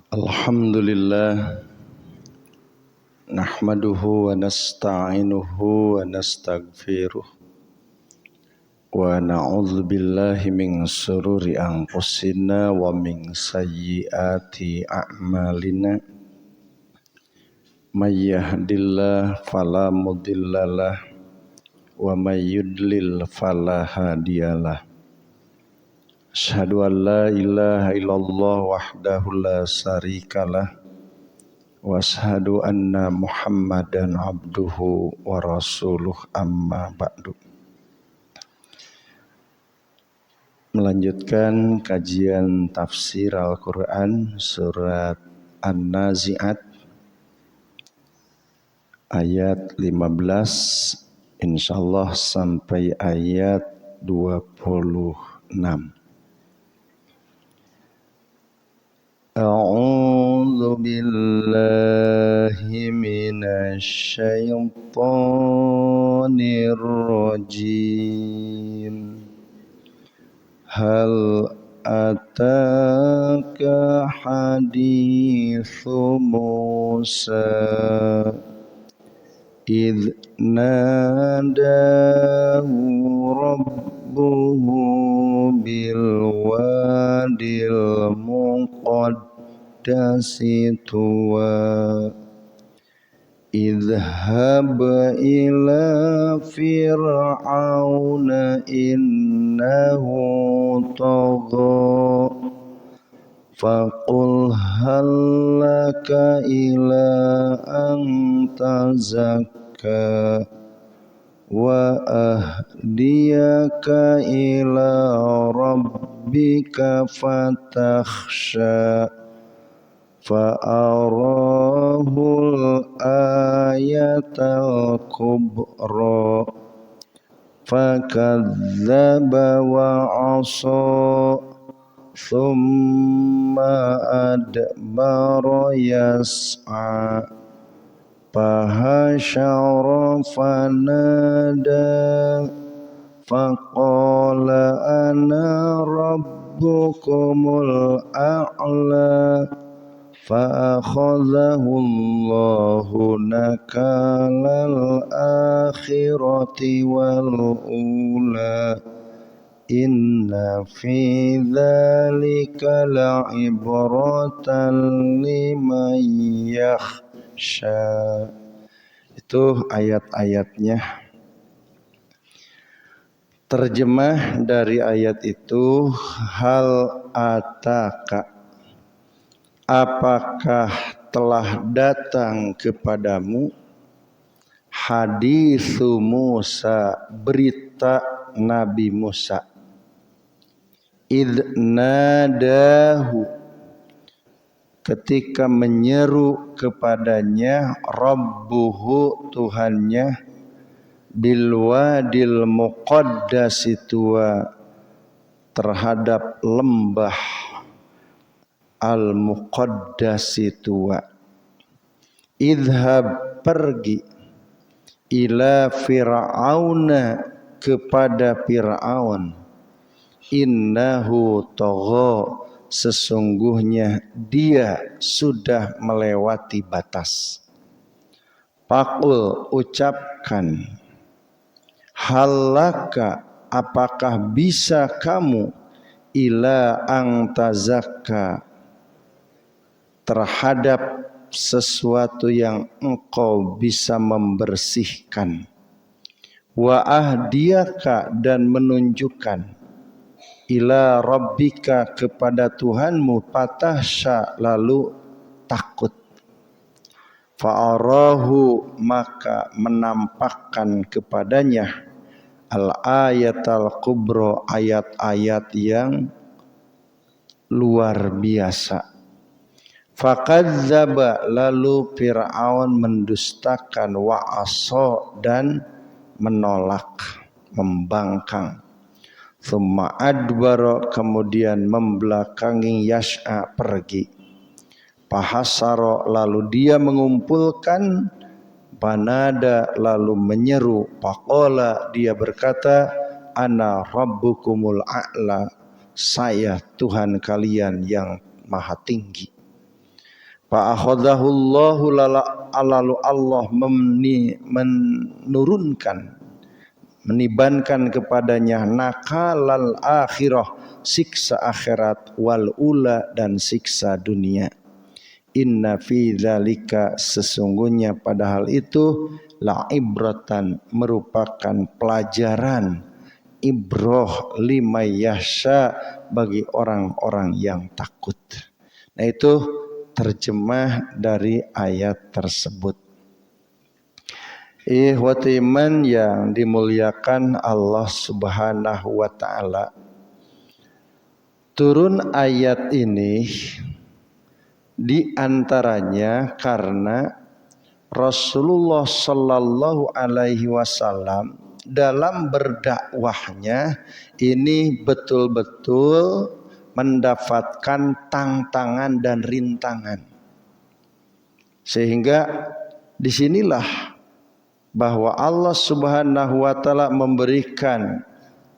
Alhamdulillah nahmaduhu wa nasta'inuhu wa nastaghfiruh wa na'udzu billahi min shururi anfusina wa min sayyiati a'malina may yahdihillahu fala mudhillalah wa may yudlil fala hadiyalah. Asyhadu an la ilaha illallah wahdahu la syarikalah wa asyhadu anna Muhammadan abduhu wa rasuluh amma ba'du. Melanjutkan kajian tafsir Al-Quran surat An-Nazi'at ayat 15 insyaallah sampai ayat 26. A'udzu billahi minasy syaithanir rajim. Hal ataka haditsu Musa idh nadahu rabbuhu bil wadil muqaddasi tuwa idhhab ila fir'auna innahu tagha faqul hal laka ila an tazakka wa ahdiyaka ila rabbika fatakhsha fa'arahul ayatal kubra fakadzdzaba wa 'asa thumma adbara yas'a fahasyara fanada faqala ana rabbukumul a'la fa'akhadhahu Allahu nakalal akhirati wal ula inna fi dzalika la'ibratan liman yakhsha. Itu ayat-ayatnya. Terjemah dari ayat itu, hal ataka, apakah telah datang kepadamu haditsu Musa, berita Nabi Musa, idh nadahu, ketika menyeru kepadanya rabbuhu, Tuhannya, bil wadil muqaddasi tuwa, terhadap lembah al-muqaddasi tuwa. Idhab, pergi, ila fir'auna, kepada Fir'aun, innahu tagha, sesungguhnya dia sudah melewati batas. Faqul, ucapkan, halaka, apakah bisa kamu, ila ang tazakka, terhadap sesuatu yang engkau bisa membersihkan, wa ahdiyaka, dan menunjukkan, ila rabbika, kepada Tuhanmu, fatahsya, lalu takut, fa'arahu, maka menampakkan kepadanya, al-ayatal kubra, ayat-ayat yang luar biasa. Fakadzdzaba, lalu Fir'aun mendustakan, wa asa, dan menolak, membangkang. Tsumma adbara, kemudian membelakangi, yas'a, pergi. Fahasara, lalu dia mengumpulkan, panada, lalu menyeru, faqala, dia berkata, ana rabbukumul a'la, saya Tuhan kalian yang maha tinggi. Fa akhadahullahu lalu Allah menurunkan, menibankan kepadanya nakalal akhirah, siksa akhirat, wal ula, dan siksa dunia. Inna fi dzalika, sesungguhnya pada hal itu, la ibratan, merupakan pelajaran, ibroh lima yasha, bagi orang-orang yang takut. Nah, itu terjemah dari ayat tersebut. Ikhwati iman yang dimuliakan Allah Subhanahu wa ta'ala, turun ayat ini diantaranya karena Rasulullah Sallallahu Alaihi Wasallam dalam berdakwahnya ini betul-betul mendapatkan tantangan dan rintangan, sehingga disinilah bahwa Allah Subhanahu wa ta'ala memberikan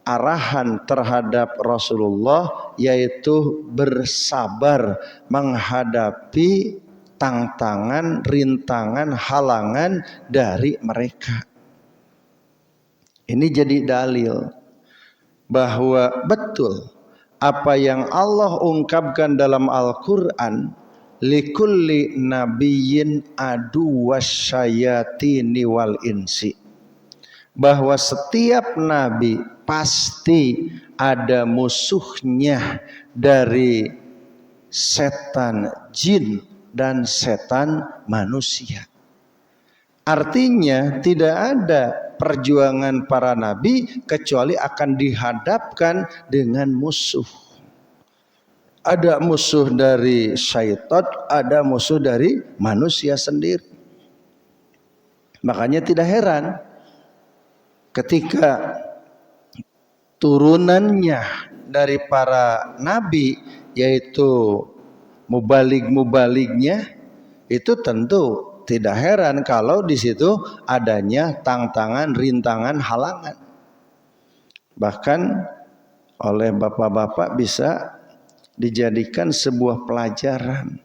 arahan terhadap Rasulullah, yaitu bersabar menghadapi tantangan, rintangan, halangan dari mereka. Ini jadi dalil bahwa betul apa yang Allah ungkapkan dalam Al-Quran, likulli nabiyyin adu wasyayatini wal insi, bahwa setiap nabi pasti ada musuhnya dari setan jin dan setan manusia. Artinya tidak ada perjuangan para nabi kecuali akan dihadapkan dengan musuh. Ada musuh dari syaitan, ada musuh dari manusia sendiri. Makanya tidak heran ketika turunannya dari para nabi, yaitu mubalig-mubalignya, itu tentu tidak heran kalau di situ adanya tantangan, rintangan, halangan. Bahkan oleh bapak-bapak bisa dijadikan sebuah pelajaran.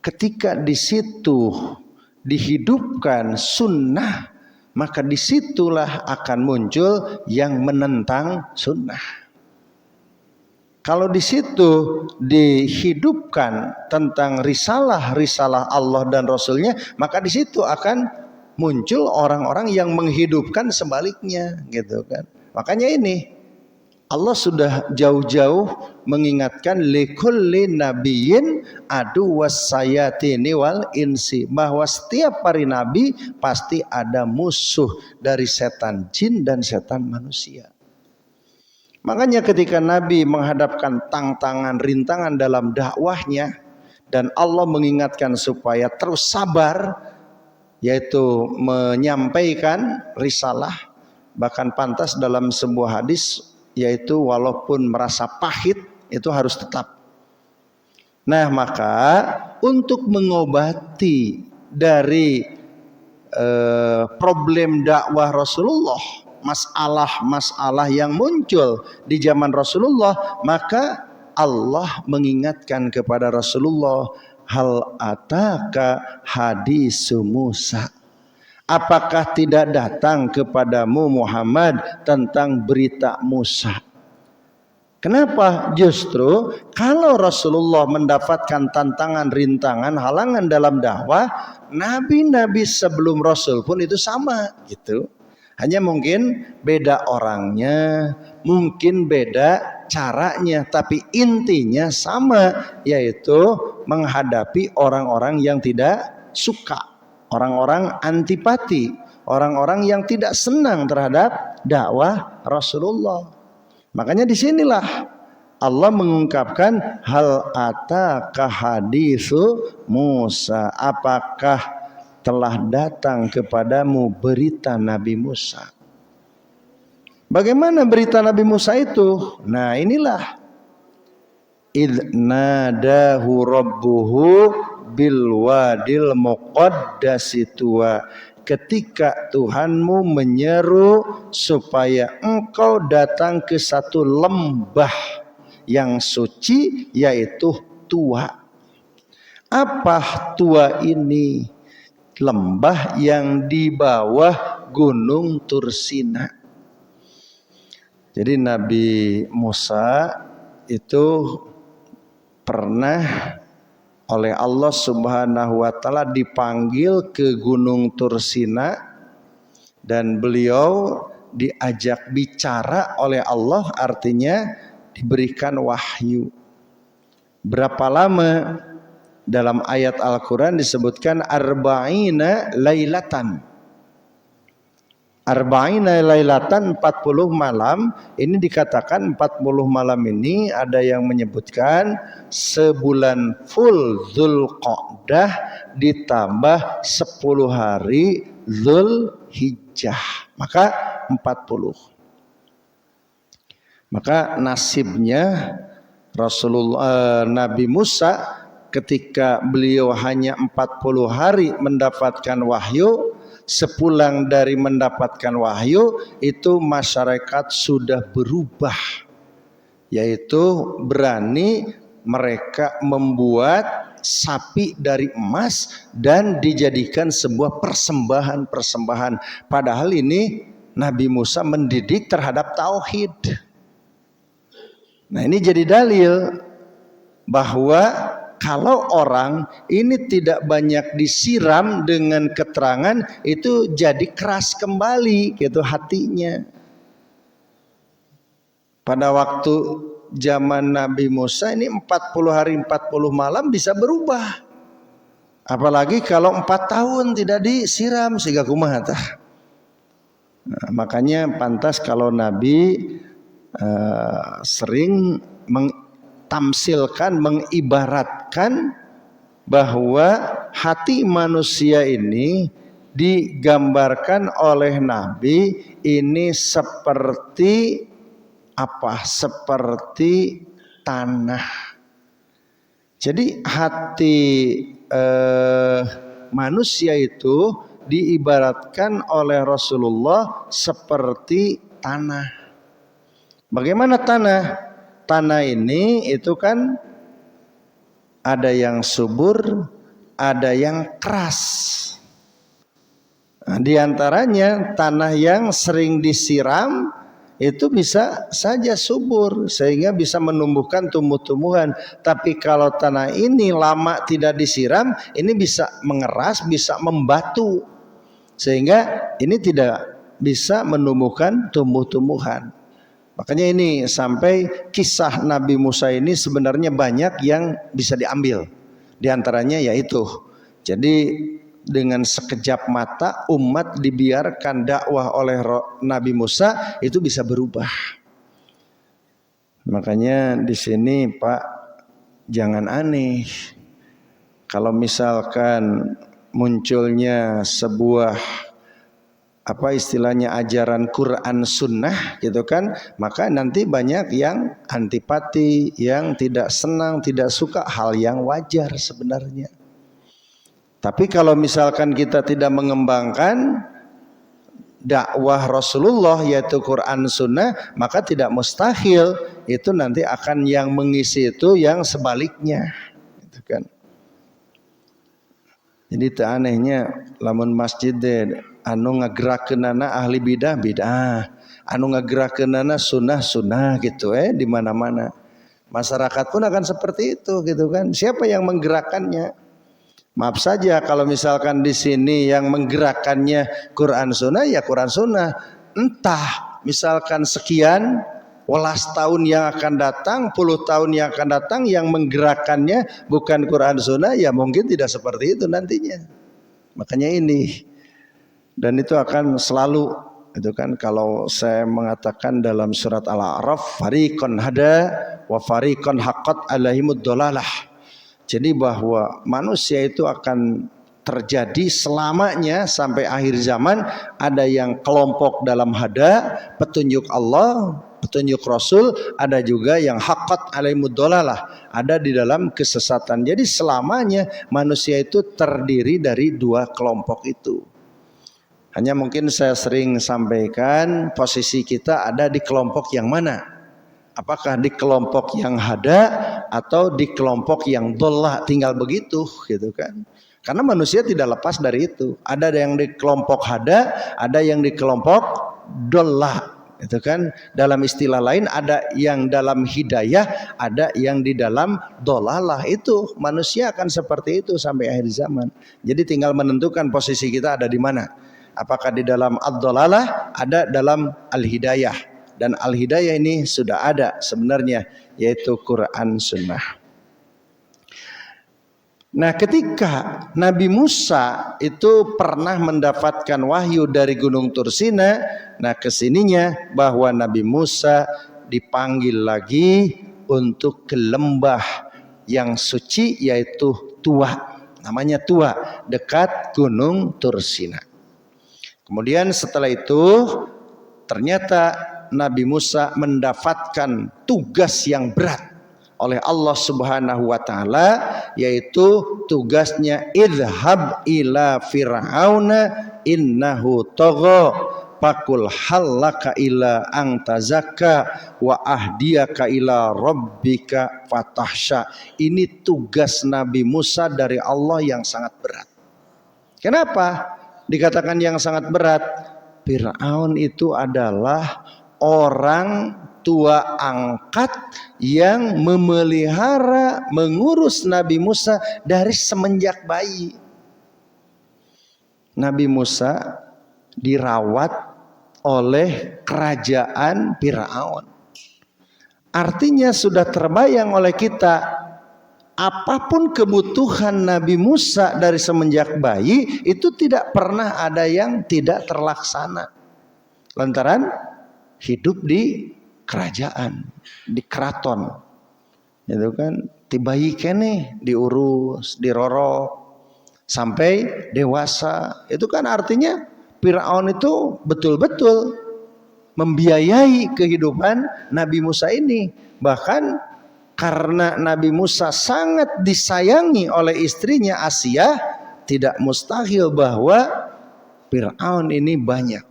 Ketika di situ dihidupkan sunnah, maka disitulah akan muncul yang menentang sunnah. Kalau di situ dihidupkan tentang risalah Allah dan Rasulnya, maka di situ akan muncul orang-orang yang menghidupkan sebaliknya, gitu kan. Makanya ini Allah sudah jauh-jauh mengingatkan likulli nabiyyin adu wasyayatini wal insi, bahwa setiap para nabi pasti ada musuh dari setan jin dan setan manusia. Makanya ketika Nabi menghadapkan tantangan, rintangan dalam dakwahnya, dan Allah mengingatkan supaya terus sabar, yaitu menyampaikan risalah, bahkan pantas dalam sebuah hadis, yaitu walaupun merasa pahit itu harus tetap. Nah, maka untuk mengobati dari problem dakwah Rasulullah, masalah-masalah yang muncul di zaman Rasulullah, maka Allah mengingatkan kepada Rasulullah, hal ataka hadisu Musa, apakah tidak datang kepadamu Muhammad tentang berita Musa? Kenapa? Justru kalau Rasulullah mendapatkan tantangan, rintangan, halangan dalam dakwah, nabi-nabi sebelum Rasul pun itu sama, gitu. Hanya mungkin beda orangnya, mungkin beda caranya, tapi intinya sama, yaitu menghadapi orang-orang yang tidak suka, orang-orang antipati, orang-orang yang tidak senang terhadap dakwah Rasulullah. Makanya disinilah Allah mengungkapkan hal ataka hadisu Musa, apakah telah datang kepadamu berita Nabi Musa. Bagaimana berita Nabi Musa itu? Nah, inilah idh nadahu rabbuhu bil wadil muqaddasi tuwa, ketika Tuhanmu menyeru supaya engkau datang ke satu lembah yang suci, yaitu Tuwa. Apa tua ini? Lembah yang di bawah gunung Tursina. Jadi Nabi Musa itu pernah oleh Allah Subhanahu wa taala dipanggil ke gunung Tursina dan beliau diajak bicara oleh Allah, artinya diberikan wahyu. Berapa lama? Dalam ayat Al-Quran disebutkan arba'ina lailatan. Arba'ina lailatan 40 malam. Ini dikatakan 40 malam ini ada yang menyebutkan sebulan full Dzulqa'dah ditambah 10 hari Dzulhijjah. Maka 40. Maka nasibnya Rasulullah Nabi Musa ketika beliau hanya 40 hari mendapatkan wahyu, sepulang dari mendapatkan wahyu itu masyarakat sudah berubah, yaitu berani mereka membuat sapi dari emas dan dijadikan sebuah persembahan. Padahal ini Nabi Musa mendidik terhadap tauhid. Nah, ini jadi dalil bahwa kalau orang ini tidak banyak disiram dengan keterangan, itu jadi keras kembali gitu hatinya. Pada waktu zaman Nabi Musa ini 40 hari 40 malam bisa berubah. Apalagi kalau 4 tahun tidak disiram sehingga kumaha tah. Nah, makanya pantas kalau Nabi sering tamsilkan, mengibaratkan bahwa hati manusia ini digambarkan oleh Nabi ini seperti apa? Seperti tanah. Jadi hati manusia itu diibaratkan oleh Rasulullah seperti tanah. Bagaimana tanah? Tanah ini itu kan ada yang subur, ada yang keras. Nah, di antaranya tanah yang sering disiram itu bisa saja subur sehingga bisa menumbuhkan tumbuh-tumbuhan. Tapi kalau tanah ini lama tidak disiram, ini bisa mengeras, bisa membatu sehingga ini tidak bisa menumbuhkan tumbuh-tumbuhan. Makanya ini sampai kisah Nabi Musa ini sebenarnya banyak yang bisa diambil. Di antaranya yaitu, jadi dengan sekejap mata umat dibiarkan dakwah oleh Nabi Musa itu bisa berubah. Makanya di sini Pak, jangan aneh. Kalau misalkan munculnya sebuah apa istilahnya ajaran Quran Sunnah gitu kan, maka nanti banyak yang antipati, yang tidak senang, tidak suka, hal yang wajar sebenarnya. Tapi kalau misalkan kita tidak mengembangkan dakwah Rasulullah yaitu Quran Sunnah, maka tidak mustahil itu nanti akan yang mengisi itu yang sebaliknya gitu kan. Jadi tak anehnya lamun masjid anu ngagerakeunana ahli bidah, anu ngagerakeunana sunnah gitu di mana-mana. Masyarakat pun akan seperti itu gitu kan. Siapa yang menggerakkannya? Maaf saja kalau misalkan di sini yang menggerakkannya Quran Sunnah, ya Quran Sunnah. Entah misalkan sekian welas tahun yang akan datang, puluh tahun yang akan datang, yang menggerakkannya bukan Quran Sunnah, ya mungkin tidak seperti itu nantinya. Makanya ini. Dan itu akan selalu itu kan, kalau saya mengatakan dalam surat Al-A'raf fariqon hada wa fariqon haqqat alaihimud dhalalah. Jadi bahwa manusia itu akan terjadi selamanya sampai akhir zaman, ada yang kelompok dalam hada, petunjuk Allah, petunjuk Rasul, ada juga yang haqqat alaihimud dhalalah, ada di dalam kesesatan. Jadi selamanya manusia itu terdiri dari dua kelompok itu. Hanya mungkin saya sering sampaikan posisi kita ada di kelompok yang mana. Apakah di kelompok yang hada atau di kelompok yang dolah, tinggal begitu gitu kan. Karena manusia tidak lepas dari itu. Ada yang di kelompok hada, ada yang di kelompok dolah, itu kan. Dalam istilah lain ada yang dalam hidayah, ada yang di dalam dolalah. Itu manusia akan seperti itu sampai akhir zaman. Jadi tinggal menentukan posisi kita ada di mana. Apakah di dalam ad-dolalah, ada dalam al-hidayah. Dan al-hidayah ini sudah ada sebenarnya, yaitu Quran Sunnah. Nah, ketika Nabi Musa itu pernah mendapatkan wahyu dari Gunung Tursina, nah kesininya bahwa Nabi Musa dipanggil lagi untuk ke lembah yang suci, yaitu Tuwa. Namanya Tuwa, dekat Gunung Tursina. Kemudian setelah itu ternyata Nabi Musa mendapatkan tugas yang berat oleh Allah Subhanahu wa taala, yaitu tugasnya idhab ila fir'auna innahu tagha fakul halaka ila ang tazakka wa ahdiyaka ila rabbika fatahsya. Ini tugas Nabi Musa dari Allah yang sangat berat. Kenapa dikatakan yang sangat berat? Fir'aun itu adalah orang tua angkat yang memelihara, mengurus Nabi Musa dari semenjak bayi. Nabi Musa dirawat oleh kerajaan Fir'aun. Artinya sudah terbayang oleh kita, apapun kebutuhan Nabi Musa dari semenjak bayi itu tidak pernah ada yang tidak terlaksana. Lantaran hidup di kerajaan, di keraton, itu kan tibayi kene diurus, dirorok sampai dewasa. Itu kan artinya Fir'aun itu betul-betul membiayai kehidupan Nabi Musa ini. Bahkan karena Nabi Musa sangat disayangi oleh istrinya Asia, tidak mustahil bahwa Fir'aun ini banyak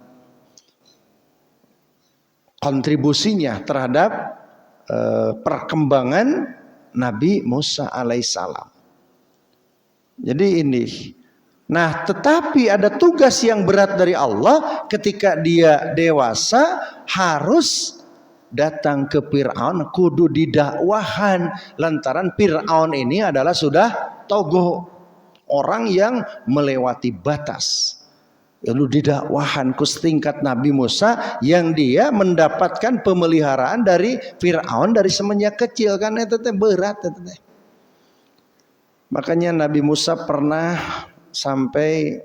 kontribusinya terhadap perkembangan Nabi Musa alaihissalam. Jadi ini. Nah, tetapi ada tugas yang berat dari Allah ketika dia dewasa, harus datang ke Fir'aun, kudu didakwahan. Lantaran Fir'aun ini adalah sudah togo, orang yang melewati batas. Lalu didakwahan ku setingkat Nabi Musa yang dia mendapatkan pemeliharaan dari Fir'aun dari semenjak kecil, kan itu berat itu. Makanya Nabi Musa pernah sampai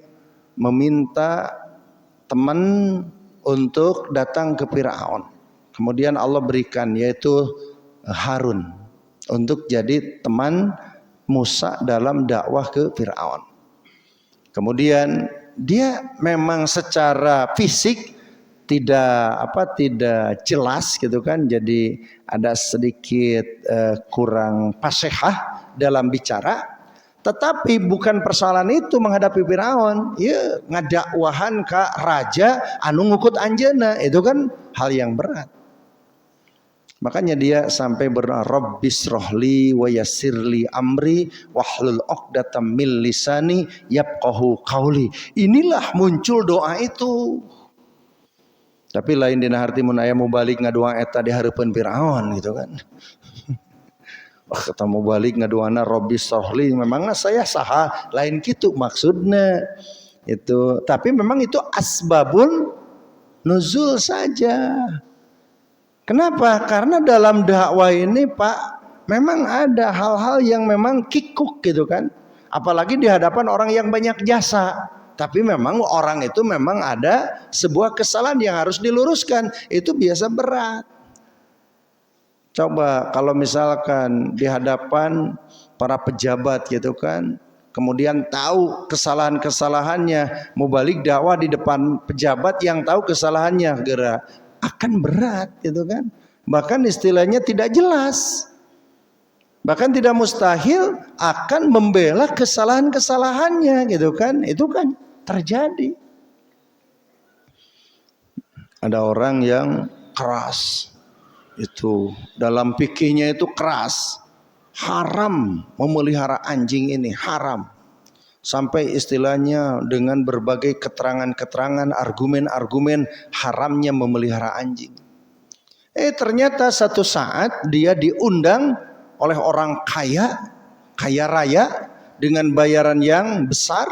meminta teman untuk datang ke Fir'aun. Kemudian Allah berikan, yaitu Harun, untuk jadi teman Musa dalam dakwah ke Fir'aun. Kemudian dia memang secara fisik tidak jelas gitu kan, jadi ada sedikit kurang fasihah dalam bicara. Tetapi bukan persoalan itu menghadapi Firaun, ya ngadakwahan ka raja anu ngukut anjeuna, itu kan hal yang berat. Makanya dia sampai berdoa, Rabbis rohli wa yassirli amri wahlul uqdatam min lisani yafqahu qauli. Inilah muncul doa itu. Tapi lain dina harti mun aya mubalik ngadoa eta di hareupeun Firaun gitu kan. Wah, kata mubalik ngadoana Rabbis rohli, memangna saya saha lain kitu maksudna. Itu, tapi memang itu asbabun nuzul saja. Kenapa? Karena dalam dakwah ini Pak, memang ada hal-hal yang memang kikuk gitu kan. Apalagi di hadapan orang yang banyak jasa. Tapi memang orang itu memang ada sebuah kesalahan yang harus diluruskan. Itu biasa berat. Coba kalau misalkan di hadapan para pejabat gitu kan, kemudian tahu kesalahan-kesalahannya, mau balik dakwah di depan pejabat yang tahu kesalahannya, gerak akan berat gitu kan. Bahkan istilahnya tidak jelas, bahkan tidak mustahil akan membela kesalahan-kesalahannya gitu kan. Itu kan terjadi. Ada orang yang keras, Itu dalam fikihnya itu keras. Haram memelihara anjing ini, haram. Sampai istilahnya dengan berbagai keterangan-keterangan, argumen-argumen haramnya memelihara anjing. Ternyata satu saat dia diundang oleh orang kaya, kaya raya dengan bayaran yang besar.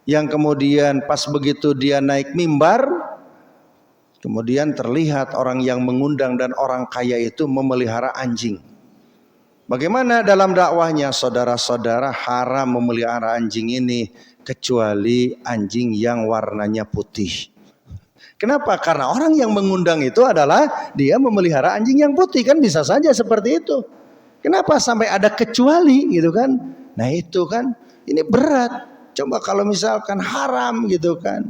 Yang kemudian pas begitu dia naik mimbar, kemudian terlihat orang yang mengundang dan orang kaya itu memelihara anjing. Bagaimana dalam dakwahnya? Saudara-saudara, haram memelihara anjing ini kecuali anjing yang warnanya putih. Kenapa? Karena orang yang mengundang itu adalah dia memelihara anjing yang putih, kan bisa saja seperti itu. Kenapa sampai ada kecuali gitu kan? Nah itu kan, ini berat. Coba kalau misalkan haram gitu kan.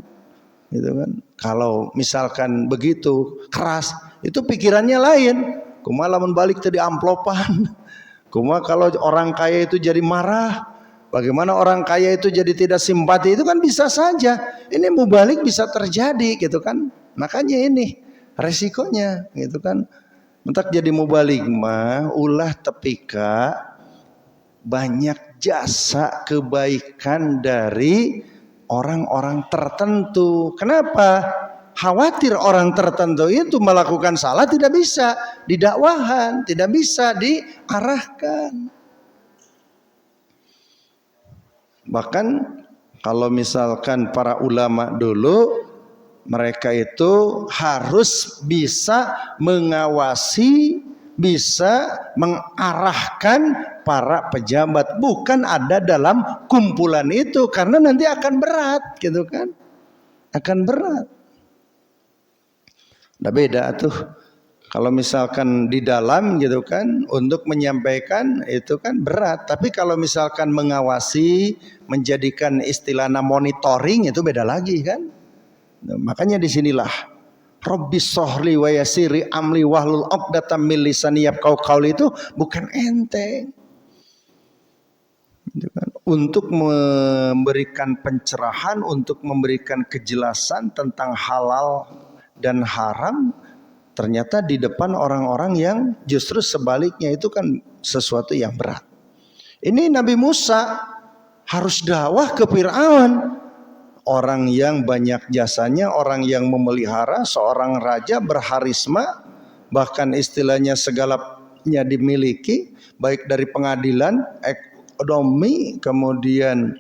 Gitu kan. Kalau misalkan begitu keras, itu pikirannya lain. Kumaha lamun balik tadi amplopan. Kumaha kalau orang kaya itu jadi marah. Bagaimana orang kaya itu jadi tidak simpati, itu kan bisa saja. Ini mubalik bisa terjadi gitu kan. Makanya ini resikonya gitu kan. Mentak jadi mubalik mah ulah tepika banyak jasa kebaikan dari orang-orang tertentu. Kenapa? Khawatir orang tertentu itu melakukan salah, tidak bisa didakwahan, tidak bisa diarahkan. Bahkan kalau misalkan para ulama dulu, mereka itu harus bisa mengawasi, bisa mengarahkan para pejabat, bukan ada dalam kumpulan itu, karena nanti akan berat gitu kan, akan berat. Udah beda tuh kalau misalkan di dalam gitu kan, untuk menyampaikan itu kan berat. Tapi kalau misalkan mengawasi, menjadikan istilahnya monitoring, itu beda lagi kan. Nah, makanya disinilah Rabbi sohli wa yasiri amli wahlul uqdatam min lisani yafqahu qawli itu bukan enteng. Gitu kan. Untuk memberikan pencerahan, untuk memberikan kejelasan tentang halal dan haram, ternyata di depan orang-orang yang justru sebaliknya itu kan sesuatu yang berat. Ini Nabi Musa harus dakwah ke Fir'aun, orang yang banyak jasanya, orang yang memelihara, seorang raja berharisma, bahkan istilahnya segalanya dimiliki, baik dari pengadilan, ekonomi, kemudian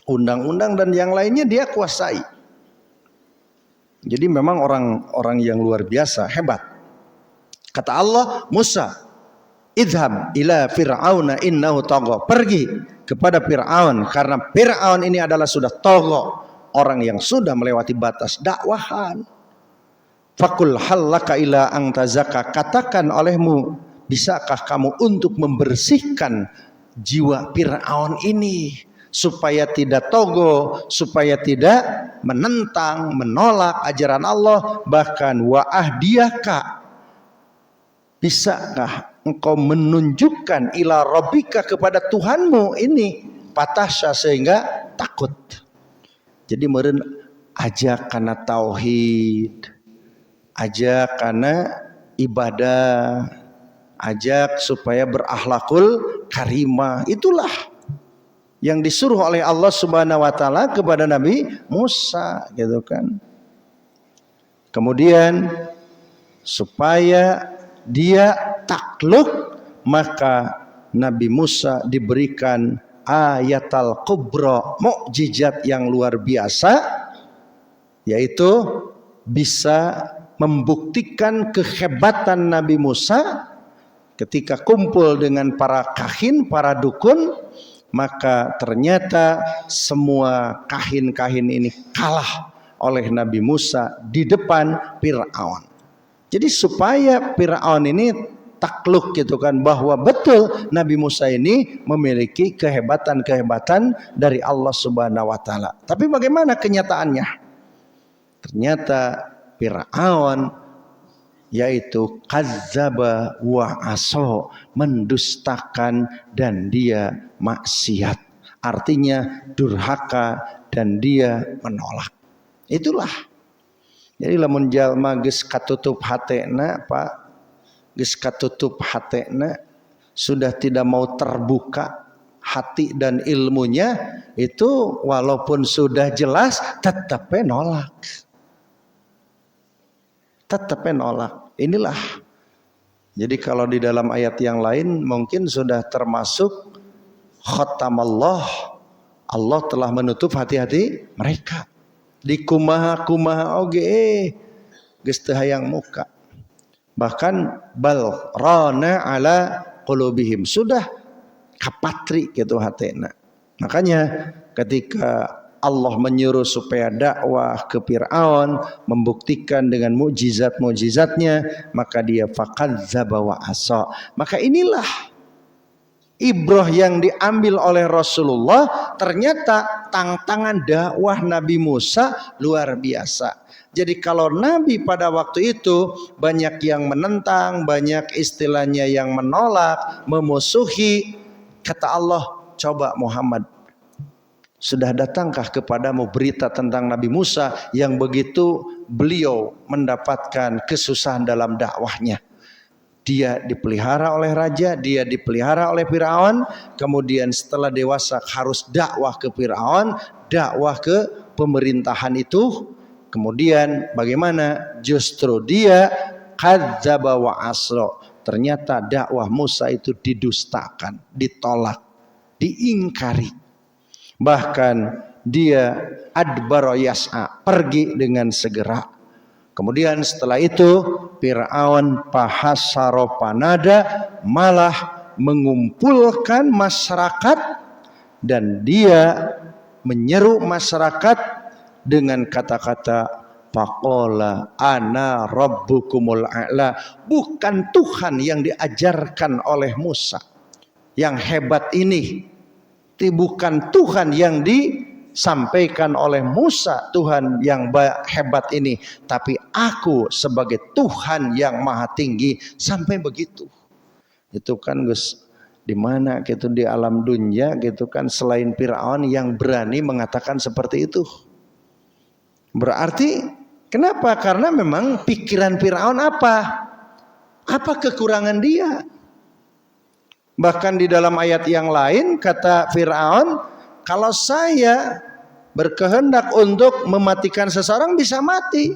undang-undang dan yang lainnya dia kuasai. Jadi memang orang-orang yang luar biasa, hebat. Kata Allah, Musa, idhab ila fir'auna innahu tagha. Pergi kepada Fir'aun, karena Fir'aun ini adalah sudah tagha, orang yang sudah melewati batas. Dakwahan. Fakul hallaka ila ang tazakka. Katakan olehmu, bisakah kamu untuk membersihkan jiwa Fir'aun ini, supaya tidak togo, supaya tidak menentang, menolak ajaran Allah. Bahkan wa ahdiyaka, bisakah engkau menunjukkan ila rabbika, kepada Tuhanmu ini, patasya, sehingga takut. Jadi meureun ajak kana tauhid, ajak kana ibadah, ajak supaya berakhlakul karimah. Itulah yang disuruh oleh Allah Subhanahu wa taala kepada Nabi Musa gitu kan. Kemudian supaya dia takluk, maka Nabi Musa diberikan ayatul kubra, mukjizat yang luar biasa, yaitu bisa membuktikan kehebatan Nabi Musa ketika kumpul dengan para kahin, para dukun. Maka ternyata semua kahin-kahin ini kalah oleh Nabi Musa di depan Fir'aun. Jadi supaya Fir'aun ini takluk gitu kan, bahwa betul Nabi Musa ini memiliki kehebatan-kehebatan dari Allah Subhanahu wa taala. Tapi bagaimana kenyataannya? Ternyata Fir'aun yaitu kazzaba wa aso, mendustakan dan dia maksiat, artinya durhaka dan dia menolak. Itulah. Jadi lamun jalma geus katutup hatena Pak, geus katutup hatena, sudah tidak mau terbuka hati dan ilmunya, itu walaupun sudah jelas tetap nolak. Tetap nolak. Inilah. Jadi kalau di dalam ayat yang lain mungkin sudah termasuk khatamallah, Allah telah menutup hati-hati mereka. Di kumaha oge geus teu hayang muka. Bahkan bal rana ala qulubihim, sudah kapatri gitu hatena. Makanya ketika Allah menyuruh supaya dakwah ke Fir'aun, membuktikan dengan mukjizat-mukjizatnya, maka dia fakadzdzaba wa asa. Maka inilah ibrah yang diambil oleh Rasulullah. Ternyata tantangan dakwah Nabi Musa luar biasa. Jadi kalau Nabi pada waktu itu banyak yang menentang, banyak istilahnya yang menolak, memusuhi, kata Allah, coba Muhammad, sudah datangkah kepadamu berita tentang Nabi Musa yang begitu beliau mendapatkan kesusahan dalam dakwahnya? Dia dipelihara oleh raja, dia dipelihara oleh Fir'aun, kemudian setelah dewasa harus dakwah ke Fir'aun, dakwah ke pemerintahan itu. Kemudian bagaimana? Justru dia kadzdzaba wa asra. Ternyata dakwah Musa itu didustakan, ditolak, diingkari. Bahkan dia adbara yas'a, pergi dengan segera. Kemudian setelah itu Fir'aun fahasara panada, malah mengumpulkan masyarakat dan dia menyeru masyarakat dengan kata-kata faqala ana rabbukumul a'la. Bukan Tuhan yang diajarkan oleh Musa yang hebat ini, bukan Tuhan yang disampaikan oleh Musa, Tuhan yang hebat ini, tapi aku sebagai Tuhan yang maha tinggi. Sampai begitu. Itu kan Gus, di mana gitu di alam dunia gitu kan selain Fir'aun yang berani mengatakan seperti itu. Berarti kenapa? Karena memang pikiran Fir'aun apa kekurangan dia. Bahkan di dalam ayat yang lain kata Fir'aun, kalau saya berkehendak untuk mematikan seseorang bisa mati,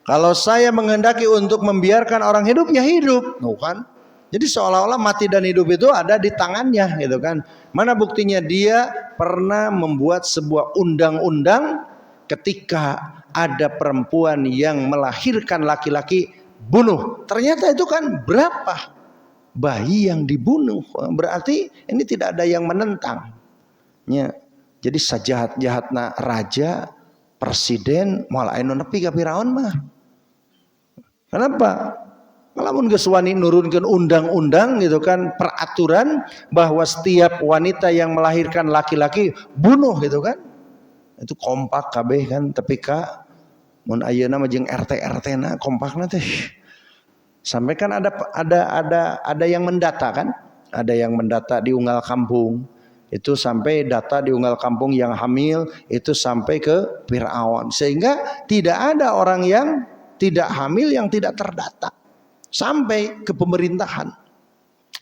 kalau saya menghendaki untuk membiarkan orang hidup ya hidup. Kan? Jadi seolah-olah mati dan hidup itu ada di tangannya gitu kan. Mana buktinya? Dia pernah membuat sebuah undang-undang, ketika ada perempuan yang melahirkan laki-laki, bunuh. Ternyata itu kan berapa bayi yang dibunuh. Berarti ini tidak ada yang menentang. Ya. Jadi sajahat-jahatna raja, presiden, malah anu nepi ka Firaun mah. Kenapa? Lamun geus wani nurunkeun undang-undang gitu kan, peraturan bahwa setiap wanita yang melahirkan laki-laki bunuh gitu kan. Itu kompak kabeh kan, tapi ka mun ayeuna mah jeung RT na kompakna teh. Sampai kan ada yang mendata kan? Ada yang mendata di unggal kampung. Itu sampai data di unggal kampung yang hamil itu sampai ke Fir'aun. Sehingga tidak ada orang yang tidak hamil yang tidak terdata. Sampai ke pemerintahan.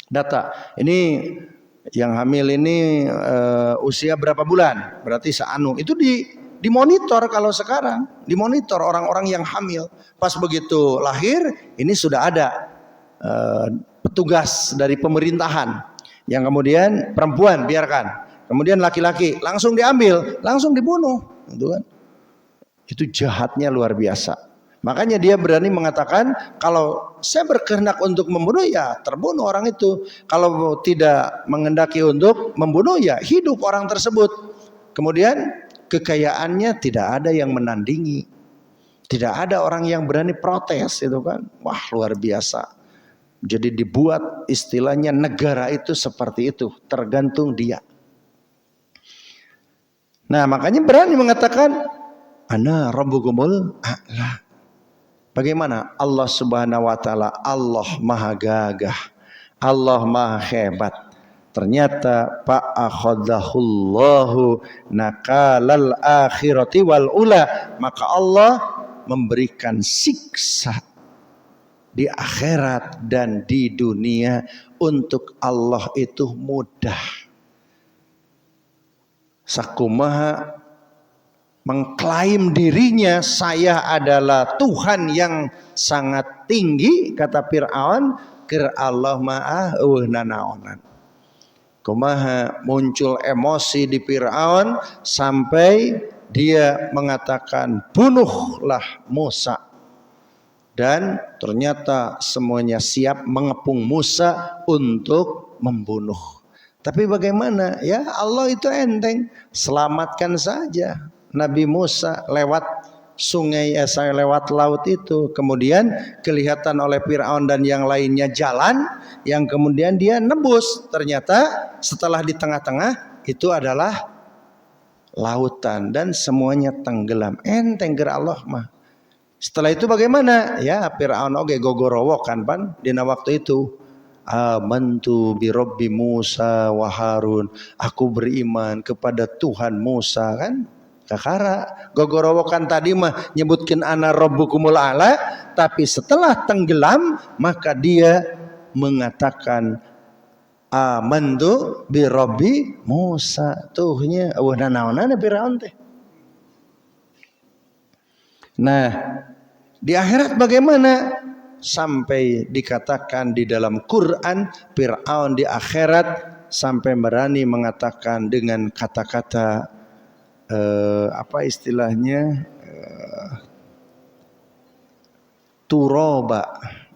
Data. Ini yang hamil ini usia berapa bulan? Berarti seanu. Itu dimonitor kalau sekarang. Dimonitor orang-orang yang hamil. Pas begitu lahir, ini sudah ada petugas dari pemerintahan. Yang kemudian perempuan biarkan. Kemudian laki-laki langsung diambil, langsung dibunuh. Gitu kan. Itu jahatnya luar biasa. Makanya dia berani mengatakan, kalau saya berkehendak untuk membunuh ya terbunuh orang itu. Kalau tidak menghendaki untuk membunuh ya hidup orang tersebut. Kemudian kekayaannya tidak ada yang menandingi. Tidak ada orang yang berani protes itu kan. Wah luar biasa. Jadi dibuat istilahnya negara itu seperti itu. Tergantung dia. Nah makanya berani mengatakan, ana rabbukumul a'la. Bagaimana Allah subhanahu wa ta'ala, Allah maha gagah, Allah maha hebat. Ternyata fa'akhadahullahu nakalal akhirati wal ula. Maka Allah memberikan siksa di akhirat dan di dunia. Untuk Allah itu mudah. Sakumaha mengklaim dirinya, saya adalah Tuhan yang sangat tinggi, kata Fir'aun, keur Allah ma'ah nanaonan. Kumaha muncul emosi di Fir'aun sampai dia mengatakan bunuhlah Musa. Dan ternyata semuanya siap mengepung Musa untuk membunuh. Tapi bagaimana? Ya Allah itu enteng, selamatkan saja Nabi Musa lewat sungai, lewat laut itu. Kemudian kelihatan oleh Fir'aun dan yang lainnya jalan, yang kemudian dia nebus. Ternyata setelah di tengah-tengah itu adalah lautan dan semuanya tenggelam. Enteng geura Allah mah. Setelah itu bagaimana? Ya Fir'aun oge gogorowo kan pan dina waktu itu. Amantu bi Rabbi Musa wa Harun. Aku beriman kepada Tuhan Musa kan. Kakara gogorowo kan tadi mah nyebutkeun ana rabbukumul a'la, tapi setelah tenggelam maka dia mengatakan amantu bi Rabbi Musa. Tuhnya eueuh nanaonana Firaun teh. Nah, di akhirat bagaimana? Sampai dikatakan di dalam Quran, Fir'aun di akhirat sampai berani mengatakan dengan kata-kata apa istilahnya, turoba,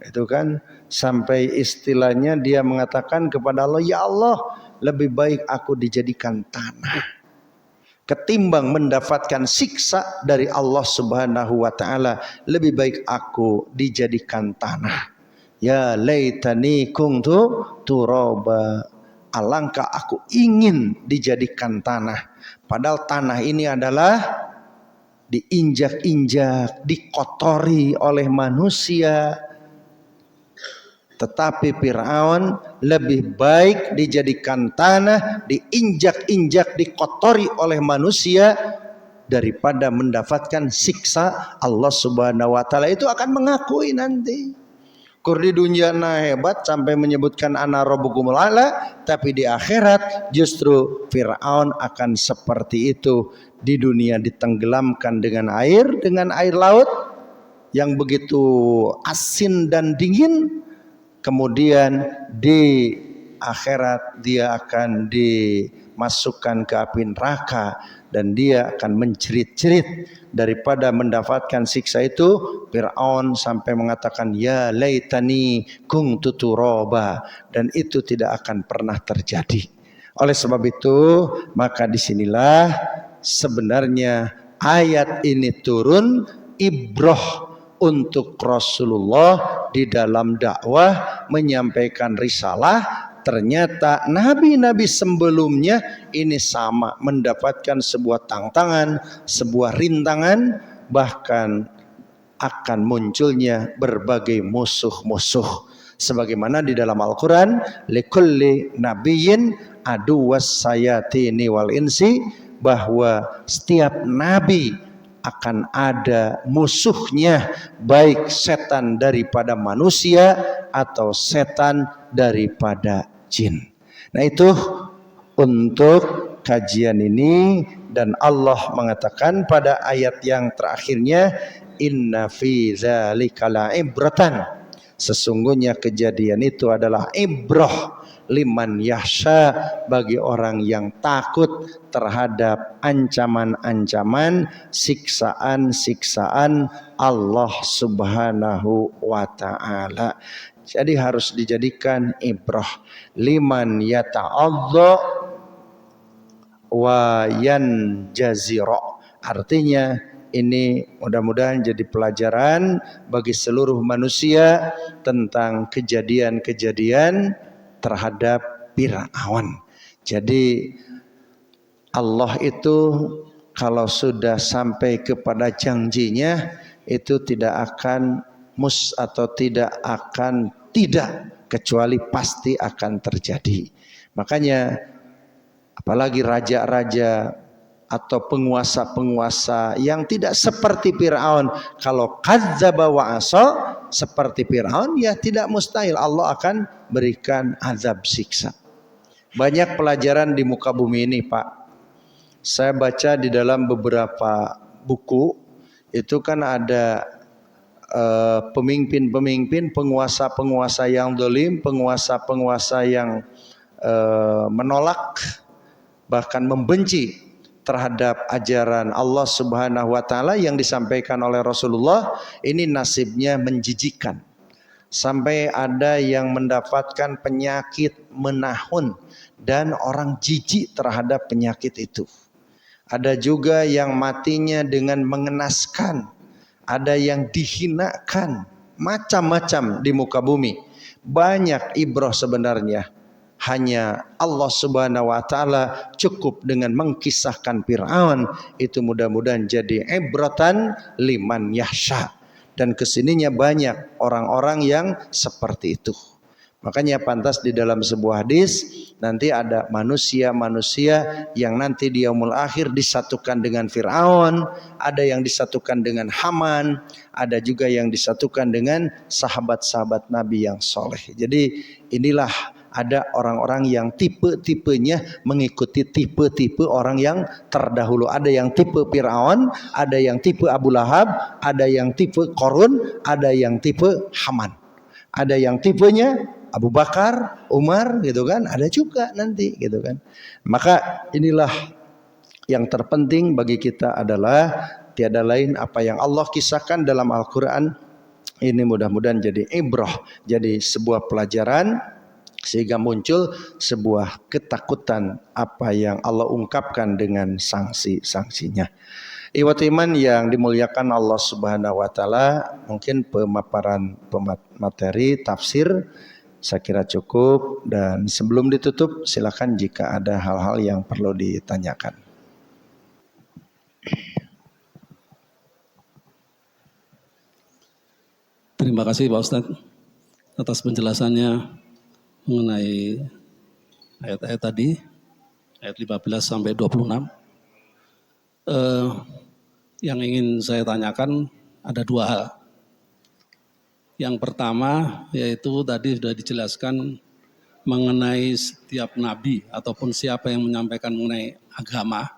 itu kan, sampai istilahnya dia mengatakan kepada Allah, ya Allah, lebih baik aku dijadikan tanah ketimbang mendapatkan siksa dari Allah Subhanahu wa taala. Lebih baik aku dijadikan tanah. Ya laitani kuntu turaba. Alangkah aku ingin dijadikan tanah. Padahal tanah ini adalah diinjak-injak, dikotori oleh manusia. Tetapi Fir'aun lebih baik dijadikan tanah, diinjak-injak, dikotori oleh manusia daripada mendapatkan siksa Allah Subhanahu wa taala. Itu akan mengakui nanti. Kur di dunia hebat sampai menyebutkan ana rabbukumul a'la, tapi di akhirat justru Fir'aun akan seperti itu. Di dunia ditenggelamkan dengan air laut yang begitu asin dan dingin. Kemudian di akhirat dia akan dimasukkan ke api neraka dan dia akan menjerit-jerit daripada mendapatkan siksa itu. Fir'aun sampai mengatakan ya laitani kuntu turaba, dan itu tidak akan pernah terjadi. Oleh sebab itu maka disinilah sebenarnya ayat ini turun ibrah untuk Rasulullah di dalam dakwah menyampaikan risalah. Ternyata nabi-nabi sebelumnya ini sama mendapatkan sebuah tantangan, sebuah rintangan, bahkan akan munculnya berbagai musuh-musuh. Sebagaimana di dalam Al-Quran, likulli nabiyyin aduwwas sayatini wal insi, bahwa setiap nabi akan ada musuhnya, baik setan daripada manusia atau setan daripada jin. Nah itu untuk kajian ini. Dan Allah mengatakan pada ayat yang terakhirnya, inna fi dzalika la'ibratan, sesungguhnya kejadian itu adalah ibrah liman yahsha, bagi orang yang takut terhadap ancaman-ancaman, siksaan-siksaan Allah Subhanahu wa taala. Jadi harus dijadikan ibrah liman yata'adza wa yanjazira. Artinya ini mudah-mudahan jadi pelajaran bagi seluruh manusia tentang kejadian-kejadian terhadap Fir'aun. Jadi Allah itu kalau sudah sampai kepada janjinya itu tidak akan atau tidak akan tidak, kecuali pasti akan terjadi. Makanya apalagi raja-raja atau penguasa-penguasa yang tidak seperti Fir'aun. Kalau kadzdzaba wa asa seperti Fir'aun, ya tidak mustahil Allah akan berikan azab siksa. Banyak pelajaran di muka bumi ini, Pak. Saya baca di dalam beberapa buku, itu kan ada pemimpin-pemimpin, penguasa-penguasa yang zalim, penguasa-penguasa yang menolak bahkan membenci terhadap ajaran Allah Subhanahu wa taala yang disampaikan oleh Rasulullah. Ini nasibnya menjijikan. Sampai ada yang mendapatkan penyakit menahun dan orang jijik terhadap penyakit itu. Ada juga yang matinya dengan mengenaskan, ada yang dihinakan, macam-macam di muka bumi. Banyak ibrah sebenarnya. Hanya Allah Subhanahu wa taala cukup dengan mengkisahkan Fir'aun, itu mudah-mudahan jadi ibratan liman yahsha. Dan kesininya banyak orang-orang yang seperti itu. Makanya pantas di dalam sebuah hadis nanti ada manusia-manusia yang nanti di yaumul akhir disatukan dengan Fir'aun, ada yang disatukan dengan Haman, ada juga yang disatukan dengan sahabat-sahabat Nabi yang soleh. Jadi inilah ada orang-orang yang tipe-tipenya mengikuti tipe-tipe orang yang terdahulu. Ada yang tipe Fir'aun, ada yang tipe Abu Lahab, ada yang tipe Qarun, ada yang tipe Haman. Ada yang tipenya Abu Bakar, Umar gitu kan, ada juga nanti gitu kan. Maka inilah yang terpenting bagi kita adalah tiada lain apa yang Allah kisahkan dalam Al-Quran. Ini mudah-mudahan jadi ibrah, jadi sebuah pelajaran, sehingga muncul sebuah ketakutan apa yang Allah ungkapkan dengan sanksi-sanksinya. Ikhwat iman yang dimuliakan Allah Subhanahu wa taala, mungkin pemaparan materi tafsir saya kira cukup, dan sebelum ditutup silakan jika ada hal-hal yang perlu ditanyakan. Terima kasih Pak Ustadz atas penjelasannya mengenai ayat-ayat tadi, ayat 15 sampai 26. Yang ingin saya tanyakan ada dua hal. Yang pertama yaitu tadi sudah dijelaskan mengenai setiap nabi ataupun siapa yang menyampaikan mengenai agama,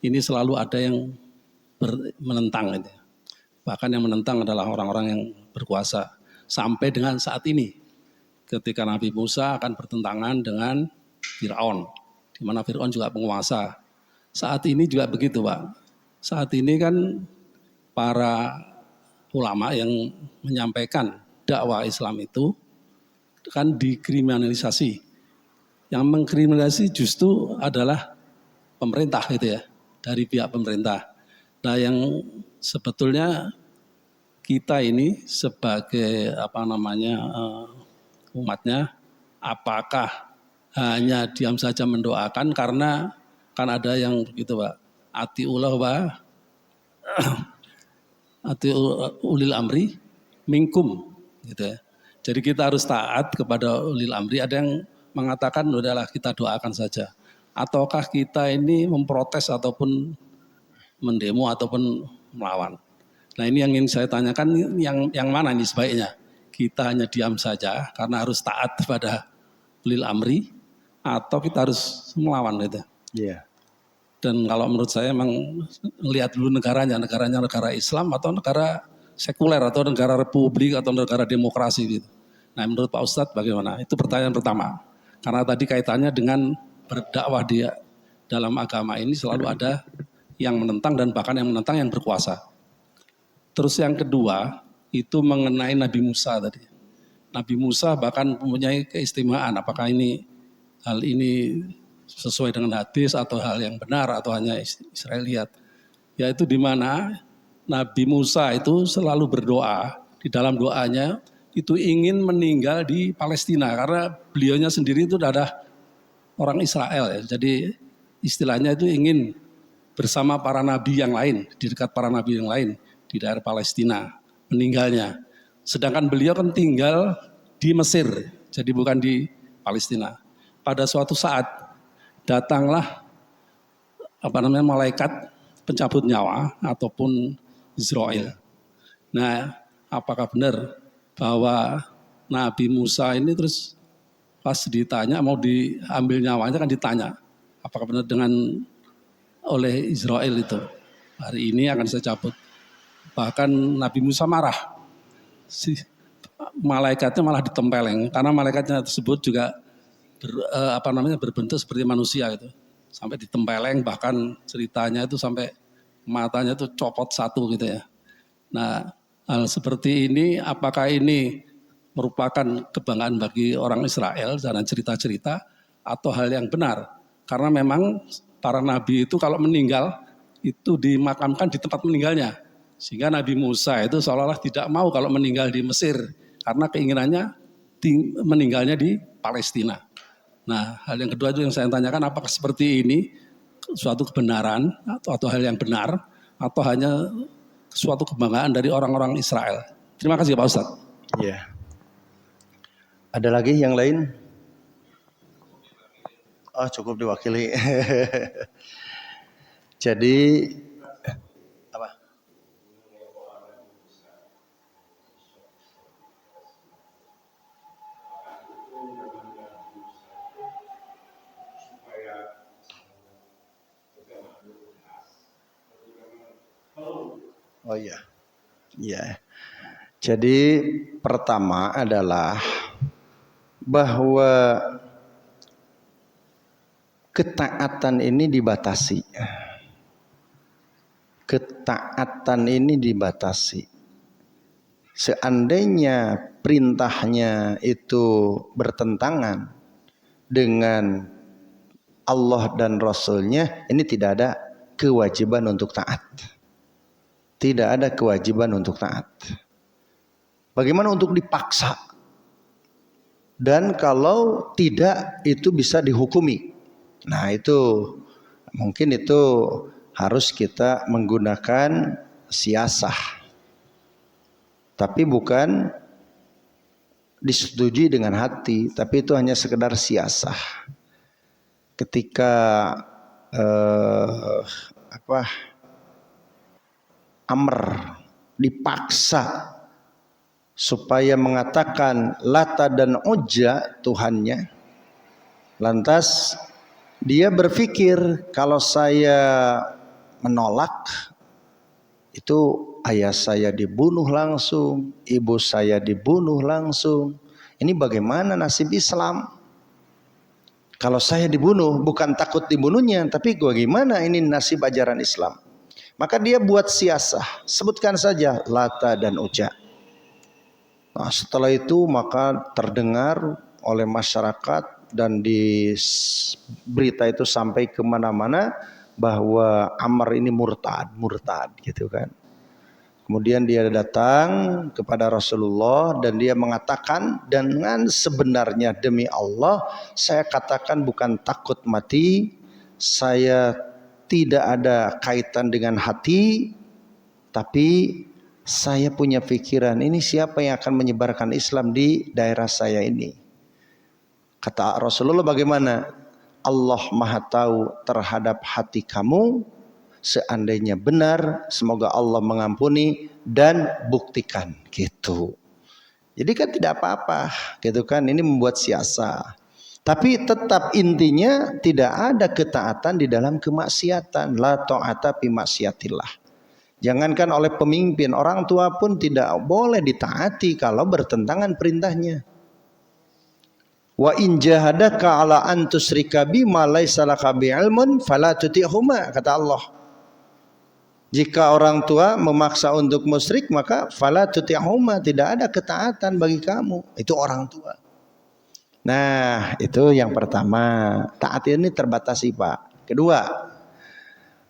ini selalu ada yang menentang. Bahkan yang menentang adalah orang-orang yang berkuasa. Sampai dengan saat ini ketika Nabi Musa akan bertentangan dengan Fir'aun, di mana Fir'aun juga penguasa. Saat ini juga begitu Pak. Saat ini kan para ulama yang menyampaikan dakwah Islam itu kan dikriminalisasi. Yang mengkriminalisasi justru adalah pemerintah gitu ya, dari pihak pemerintah. Nah yang sebetulnya kita ini sebagai umatnya, apakah hanya diam saja mendoakan karena kan ada yang begitu Pak, atiullah wa ati ulil amri minkum gitu ya. Jadi kita harus taat kepada ulil amri. Ada yang mengatakan udahlah kita doakan saja. Ataukah kita ini memprotes ataupun mendemo ataupun melawan. Nah ini yang ingin saya tanyakan, yang mana ini sebaiknya? Kita hanya diam saja karena harus taat kepada ulil amri, atau kita harus melawan gitu. Iya. Dan kalau menurut saya memang lihat dulu negaranya negara Islam atau negara sekuler atau negara republik atau negara demokrasi gitu. Nah menurut Pak Ustadz bagaimana? Itu pertanyaan pertama. Karena tadi kaitannya dengan berdakwah dia dalam agama ini selalu ada yang menentang dan bahkan yang menentang yang berkuasa. Terus yang kedua itu mengenai Nabi Musa tadi. Nabi Musa bahkan mempunyai keistimewaan. Apakah hal ini sesuai dengan hadis atau hal yang benar atau hanya Israeliat, yaitu di mana Nabi Musa itu selalu berdoa, di dalam doanya itu ingin meninggal di Palestina karena beliaunya sendiri itu adalah orang Israel ya. Jadi istilahnya itu ingin bersama para nabi yang lain, di dekat para nabi yang lain di daerah Palestina meninggalnya. Sedangkan beliau kan tinggal di Mesir, jadi bukan di Palestina. Pada suatu saat datanglah malaikat pencabut nyawa ataupun Israel. Nah, apakah benar bahwa Nabi Musa ini terus pas ditanya mau diambil nyawanya kan ditanya, apakah benar dengan oleh Israel itu hari ini akan saya cabut. Bahkan Nabi Musa marah, si malaikatnya malah ditempeleng karena malaikatnya tersebut juga berbentuk seperti manusia gitu. Sampai ditempeleng, bahkan ceritanya itu sampai matanya itu copot satu gitu ya. Nah, hal seperti ini apakah ini merupakan kebanggaan bagi orang Israel dan cerita-cerita atau hal yang benar? Karena memang para nabi itu kalau meninggal itu dimakamkan di tempat meninggalnya. Sehingga Nabi Musa itu seolah-olah tidak mau kalau meninggal di Mesir karena keinginannya meninggalnya di Palestina. Nah, hal yang kedua itu yang saya tanyakan, apakah seperti ini suatu kebenaran atau hal yang benar atau hanya suatu kebanggaan dari orang-orang Israel? Terima kasih Pak Ustadz. Ya. Ada lagi yang lain? Oh, cukup diwakili. Jadi apa? Oh iya. Iya. Jadi pertama adalah bahwa ketaatan ini dibatasi. Ketaatan ini dibatasi. Seandainya perintahnya itu bertentangan dengan Allah dan Rasulnya, ini tidak ada kewajiban untuk taat. Tidak ada kewajiban untuk taat. Bagaimana untuk dipaksa? Dan kalau tidak, itu bisa dihukumi. Nah, itu mungkin itu harus kita menggunakan siasah. Tapi bukan disetujui dengan hati, tapi itu hanya sekedar siasah. Ketika Amr dipaksa supaya mengatakan Lata dan Uzza Tuhannya, lantas dia berpikir kalau saya menolak itu ayah saya dibunuh langsung, ibu saya dibunuh langsung. Ini bagaimana nasib Islam? Kalau saya dibunuh, bukan takut dibunuhnya, tapi bagaimana ini nasib ajaran Islam? Maka dia buat siasah, sebutkan saja Lata dan Uzza. Nah, setelah itu maka terdengar oleh masyarakat dan di berita itu sampai kemana-mana bahwa Amr ini murtad gitu kan. Kemudian dia datang kepada Rasulullah dan dia mengatakan, dengan sebenarnya demi Allah saya katakan bukan takut mati, saya tidak ada kaitan dengan hati, tapi saya punya pikiran, ini siapa yang akan menyebarkan Islam di daerah saya ini. Kata Rasulullah, bagaimana? Allah Maha tahu terhadap hati kamu. Seandainya benar, semoga Allah mengampuni dan buktikan gitu. Jadi kan tidak apa-apa gitu kan, ini membuat siasat. Tapi tetap intinya tidak ada ketaatan di dalam kemaksiatan. La ta'ata fi maksiatillah. Jangankan oleh pemimpin, orang tua pun tidak boleh ditaati kalau bertentangan perintahnya. Wa in jahadaka ala an tusyrika bima laysa laka bi'ilmun fala tuti'huma, kata Allah. Jika orang tua memaksa untuk musyrik, maka fala tuti'huma, tidak ada ketaatan bagi kamu. Itu orang tua. Nah, itu yang pertama. Taat ini terbatasi, Pak. Kedua,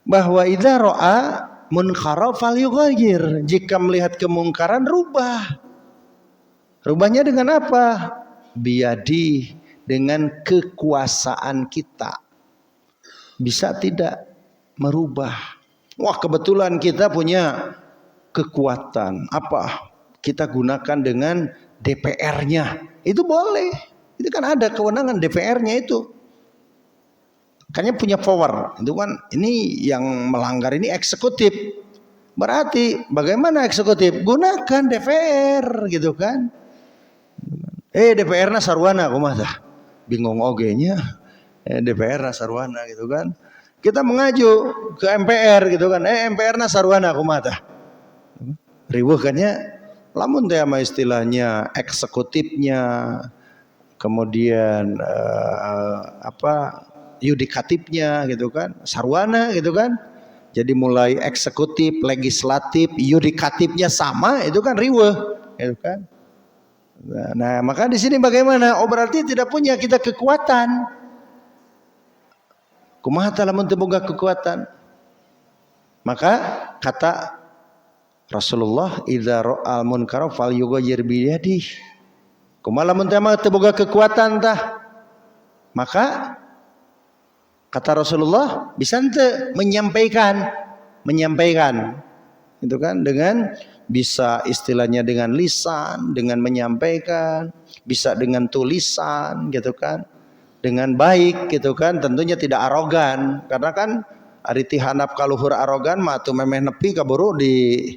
bahwa idza ra'a munkara falyughayyir. Jika melihat kemungkaran, rubah. Rubahnya dengan apa? Biyadi, dengan kekuasaan kita. Bisa tidak merubah? Wah, kebetulan kita punya kekuatan. Apa? Kita gunakan dengan DPR-nya. Itu boleh. Itu kan ada kewenangan DPR-nya itu. Kayaknya punya power. Itu kan ini yang melanggar ini eksekutif. Berarti bagaimana eksekutif? Gunakan DPR gitu kan. DPR-na sarwana kumaha? Bingung oge-nya. DPR-na sarwana gitu kan. Kita mengaju ke MPR gitu kan. MPR-na sarwana kumaha? Riweuh kan ya. Lamun teh ama istilahnya eksekutifnya, kemudian yudikatifnya gitu kan, sarwana gitu kan. Jadi mulai eksekutif, legislatif, yudikatifnya sama, itu kan riweuh gitu kan. Nah, maka di sini bagaimana? Oh, berarti tidak punya kita kekuatan. Kumaha tah lamun teu boga kekuatan? Maka kata Rasulullah, idza ra'al munkara falyughayyir bi yadihi. Kumaha lamun teu boga kekuatan tah? Maka kata Rasulullah, bisa ente menyampaikan itu kan, dengan bisa istilahnya dengan lisan, dengan menyampaikan, bisa dengan tulisan gitu kan, dengan baik gitu kan, tentunya tidak arogan, karena kan ari ti handap kaluhur arogan mah atuh memeh nepi kaburu di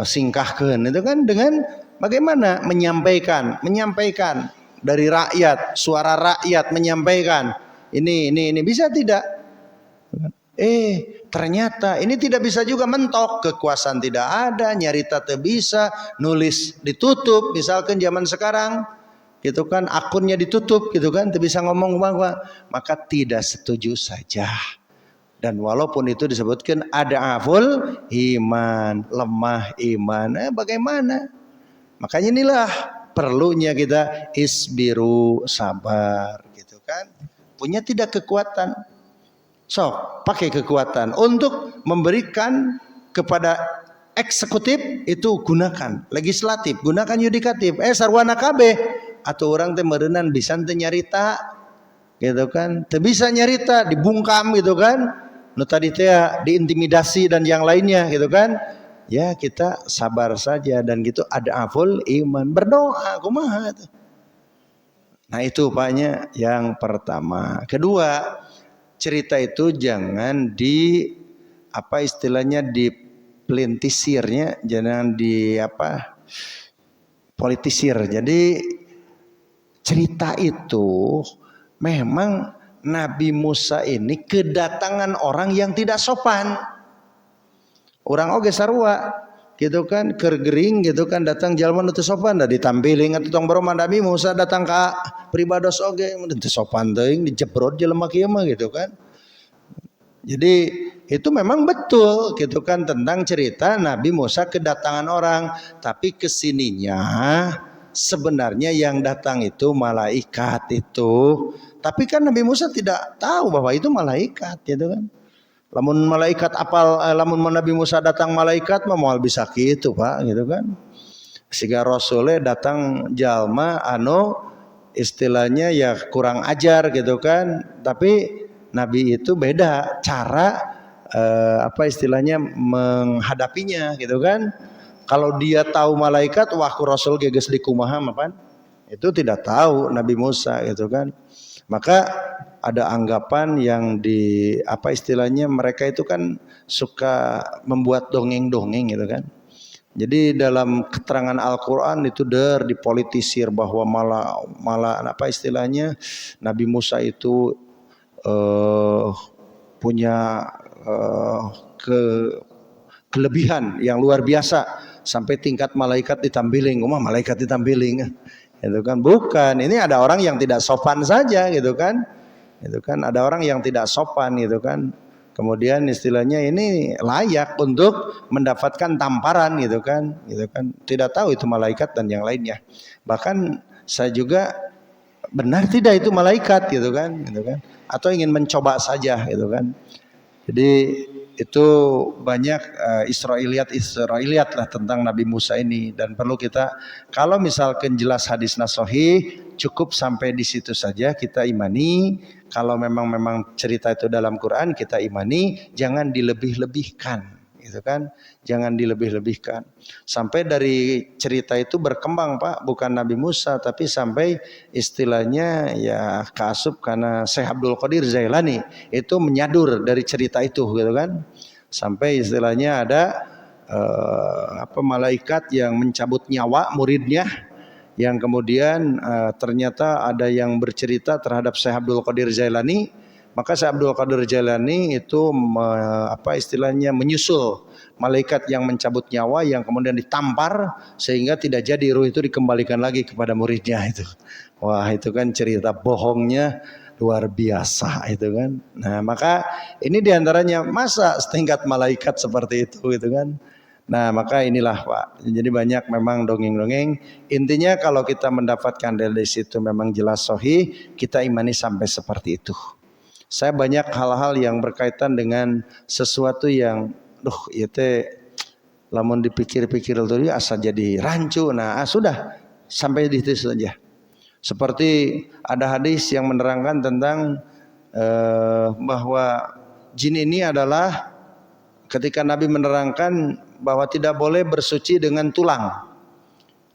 singkahkeun itu kan, dengan bagaimana menyampaikan dari rakyat, suara rakyat menyampaikan ini bisa tidak? Ternyata ini tidak bisa juga, mentok, kekuasaan tidak ada, nyarita teu bisa, nulis ditutup, misalkan zaman sekarang gitu kan, akunnya ditutup gitu kan, teu bisa ngomong apa, maka tidak setuju saja. Dan walaupun itu disebutkan ada aful iman, lemah iman, bagaimana? Makanya inilah perlunya kita isbiru, sabar gitu kan. Punya tidak kekuatan, sok pakai kekuatan untuk memberikan kepada eksekutif, itu gunakan legislatif, gunakan yudikatif. Sarwana kabeh atau orang teh meureunnan bisa teh nyarita gitu kan, teu bisa nyarita dibungkam gitu kan, nu tadi teh diintimidasi dan yang lainnya gitu kan. Ya kita sabar saja dan gitu, ada aful iman, berdoa kumaha tuh. Nah itu upaya yang pertama. Kedua, cerita itu jangan di istilahnya dipelintisirnya, jangan politisir. Jadi cerita itu memang Nabi Musa ini kedatangan orang yang tidak sopan. Orang oge sarua gitu kan, kergering gitu kan, datang jalma nu teu sopan da ditampiling atuh tong baroma. Nabi Musa datang ka pribados oge teu sopan teuing, dijebrot jelema kieu mah gitu kan. Jadi itu memang betul gitu kan, tentang cerita Nabi Musa kedatangan orang, tapi kesininya sebenarnya yang datang itu malaikat itu. Tapi kan Nabi Musa tidak tahu bahwa itu malaikat gitu kan. Lamun malaikat lamun Nabi Musa datang malaikat mah moal bisa kitu Pak gitu kan. Siga Rasulnya datang jalma anu istilahnya ya kurang ajar gitu kan. Tapi Nabi itu beda cara istilahnya menghadapinya gitu kan. Kalau dia tahu malaikat, wah ku Rasul geges di kumaha mapan. Itu tidak tahu Nabi Musa gitu kan. Maka ada anggapan yang istilahnya mereka itu kan suka membuat dongeng-dongeng gitu kan. Jadi dalam keterangan Al-Quran itu dipolitisir bahwa malah istilahnya Nabi Musa itu punya kelebihan yang luar biasa sampai tingkat malaikat ditampiling. Malaikat ditampiling itu kan, bukan, ini ada orang yang tidak sopan saja gitu kan. Itu kan ada orang yang tidak sopan gitu kan, kemudian istilahnya ini layak untuk mendapatkan tamparan gitu kan, tidak tahu itu malaikat dan yang lainnya. Bahkan saya juga benar tidak itu malaikat gitu kan, atau ingin mencoba saja gitu kan. Jadi itu banyak Israiliyat lah tentang Nabi Musa ini, dan perlu kita, kalau misalkan jelas hadis sahih, cukup sampai di situ saja kita imani. Kalau memang cerita itu dalam Quran kita imani, jangan dilebih-lebihkan gitu kan. Jangan dilebih-lebihkan. Sampai dari cerita itu berkembang Pak, bukan Nabi Musa tapi sampai istilahnya ya kasub karena Syekh Abdul Qadir Jailani itu menyadur dari cerita itu gitu kan. Sampai istilahnya ada malaikat yang mencabut nyawa muridnya, yang kemudian ternyata ada yang bercerita terhadap Syekh Abdul Qadir Jailani. Maka Syekh Abdul Qadir Jailani itu istilahnya menyusul malaikat yang mencabut nyawa yang kemudian ditampar sehingga tidak jadi ruh itu dikembalikan lagi kepada muridnya itu. Wah, itu kan cerita bohongnya luar biasa itu kan. Nah, maka ini diantaranya masa setingkat malaikat seperti itu gitu kan. Nah, maka inilah Pak. Jadi banyak memang dongeng-dongeng. Intinya kalau kita mendapatkan dari situ memang jelas sahih, kita imani sampai seperti itu. Saya banyak hal-hal yang berkaitan dengan sesuatu yang itu lamun dipikir-pikir itu asa jadi rancu. Nah, sudah sampai di situ saja. Seperti ada hadis yang menerangkan tentang bahwa jin ini adalah ketika Nabi menerangkan bahwa tidak boleh bersuci dengan tulang.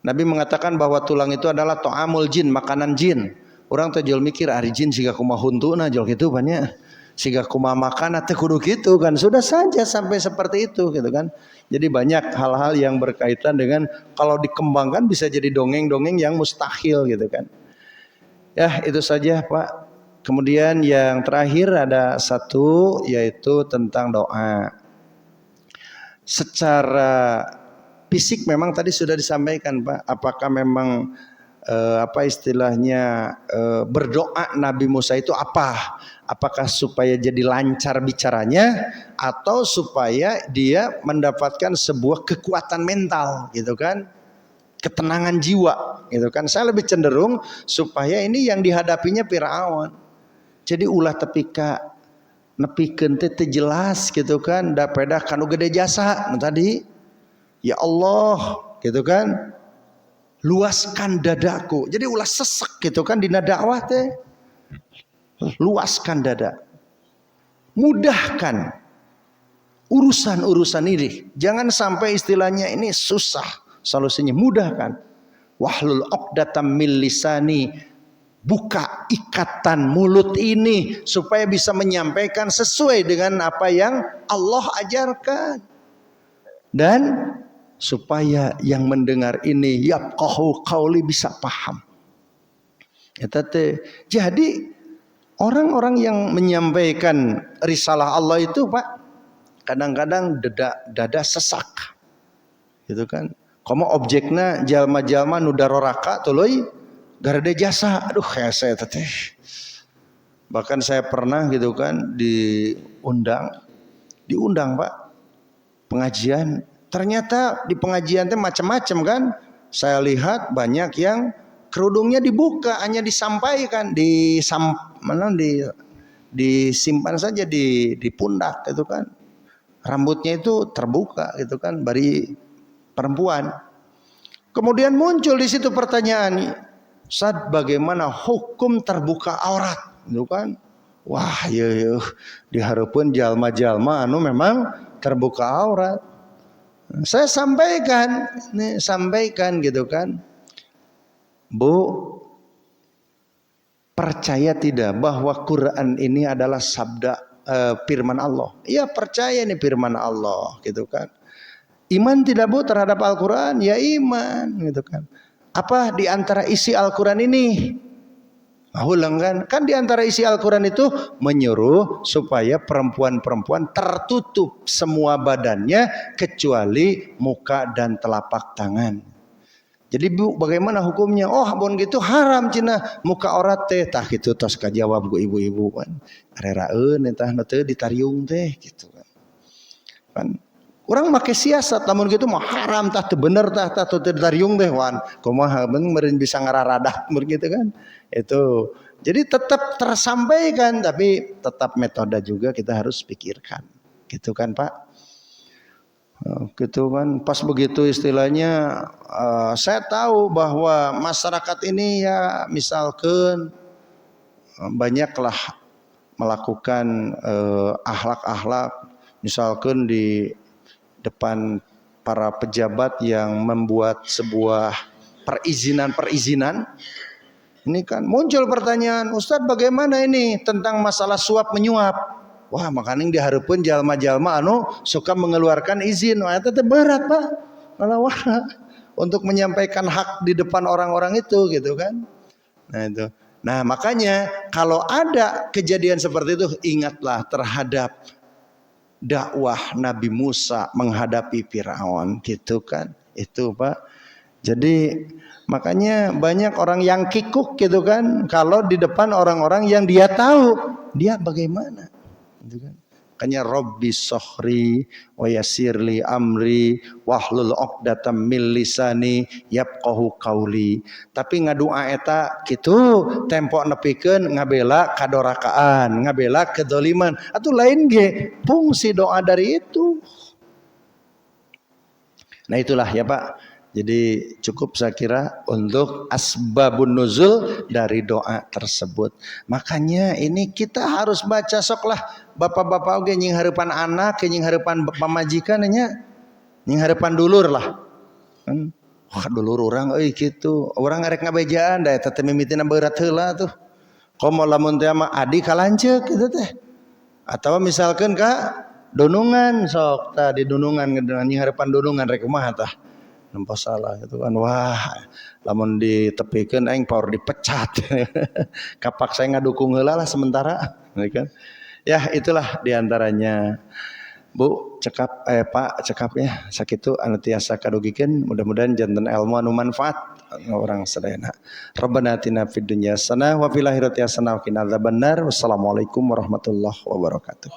Nabi mengatakan bahwa tulang itu adalah to'amul jin, makanan jin. Orang teh jol mikir ari jin siga kumaha huntuna jol kitu banyak. Siga kumaha makan teh kudu kitu kan. Sudah saja sampai seperti itu gitu kan. Jadi banyak hal-hal yang berkaitan dengan kalau dikembangkan bisa jadi dongeng-dongeng yang mustahil gitu kan. Ya, itu saja Pak. Kemudian yang terakhir ada satu yaitu tentang doa. Secara fisik memang tadi sudah disampaikan Pak. Apakah memang berdoa Nabi Musa itu apa? Apakah supaya jadi lancar bicaranya atau supaya dia mendapatkan sebuah kekuatan mental gitu kan? Ketenangan jiwa gitu kan. Saya lebih cenderung supaya ini yang dihadapinya Firaun. Jadi ulah tepika nepikeun teh jelas gitu kan, da pedah kanu gede jasa tadi. Ya Allah gitu kan. Luaskan dadaku. Jadi ulah sesek gitu kan dina dakwah teh. Luaskan dada. Mudahkan urusan-urusan ini. Jangan sampai istilahnya ini susah. Solusinya mudahkan. Wahlul 'uqdatam min lisani. Buka ikatan mulut ini supaya bisa menyampaikan sesuai dengan apa yang Allah ajarkan. Dan supaya yang mendengar ini yafqahu qauli bisa paham. Jadi orang-orang yang menyampaikan risalah Allah itu Pak kadang-kadang dada sesak. Gitu kan. Komo objekna jalma-jalma nu daroraka tuluy garade jasa. Aduh hese teh. Bahkan saya pernah gitu kan diundang Pak pengajian. Ternyata di pengajian teh macam-macam kan. Saya lihat banyak yang kerudungnya dibuka, hanya disampaikan, disimpan saja di pundak gitu kan. Rambutnya itu terbuka gitu kan, bari perempuan. Kemudian muncul di situ pertanyaan, Ustaz, bagaimana hukum terbuka aurat gitu kan? Wah, diharapkan jalma-jalma anu memang terbuka aurat. Saya sampaikan gitu kan. Bu, percaya tidak bahwa Quran ini adalah sabda firman Allah? Iya, percaya ini firman Allah gitu kan. Iman tidak Bu terhadap Al-Quran? Ya iman gitu kan. Apa di antara isi Al-Quran ini? Ulang kan di antara isi Al-Quran itu menyuruh supaya perempuan-perempuan tertutup semua badannya kecuali muka dan telapak tangan. Jadi Bu, bagaimana hukumnya? Oh, bon gitu haram cina muka aurat teh. Tah gitu tos kajawab ku ibu-ibu kan. Areraeun tah teu ditariung teh gitu kan. Kan urang make siasat namun gitu mah haram tah teu bener tah teu ditariung teh wan. Kumaha meureun bisa ngararadak begitu kan. Itu. Jadi tetap tersampaikan tapi tetap metode juga kita harus pikirkan. Gitu kan Pak? Gitu kan. Pas begitu istilahnya saya tahu bahwa masyarakat ini ya misalkan banyaklah melakukan akhlak-akhlak misalkan di depan para pejabat yang membuat sebuah perizinan. Ini kan muncul pertanyaan, Ustadz bagaimana ini tentang masalah suap menyuap? Wah, makanya diharapkan jalma-jalma anu suka mengeluarkan izin. Wah, itu berat Pak. Wah, untuk menyampaikan hak di depan orang-orang itu gitu kan. Nah itu. Nah makanya kalau ada kejadian seperti itu, ingatlah terhadap dakwah Nabi Musa menghadapi Firaun gitu kan. Itu Pak. Jadi makanya banyak orang yang kikuk gitu kan, kalau di depan orang-orang yang dia tahu dia bagaimana gitu kan. Makanya Robbi sohri wa yasirli amri wahlul uqdatam min lisani yafqahu qauli. Tapi ngadua eta kitu tempo nepikeun ngabela kadorakaan, ngabela kedoliman. Atuh lain ge fungsi doa dari itu. Nah itulah ya Pak. Jadi cukup saya kira untuk asbabun nuzul dari doa tersebut. Makanya ini kita harus baca sok lah bapak-bapak oge nying hareupan anak, nying hareupan pamajikan nya, nying hareupan dulur lah. Wah dulur urang euy kitu. Urang arek ngabejaan da eta teh mimitina beurat heula tuh. Komo lamun teh mah adi kalanceuk kitu teh. Atawa misalkeun ka dunungan sok tah di dunungan nying hareupan dunungan rek kumaha tah. Nampak salah gitu kan, wah lamun ditepikeun aing paur dipecat. Kapak saya ngadukung heula lah sementara kan. Ya itulah diantaranya Bu cekap Pak cekap ya sakitu anu tiasa kadugikeun, mudah-mudahan janten ilmu anu manfaat orang sadayana. Rabbana atina fid dunya hasanah wa fil akhirati hasanah wa qina adzabannar. Wassalamualaikum warahmatullahi wabarakatuh.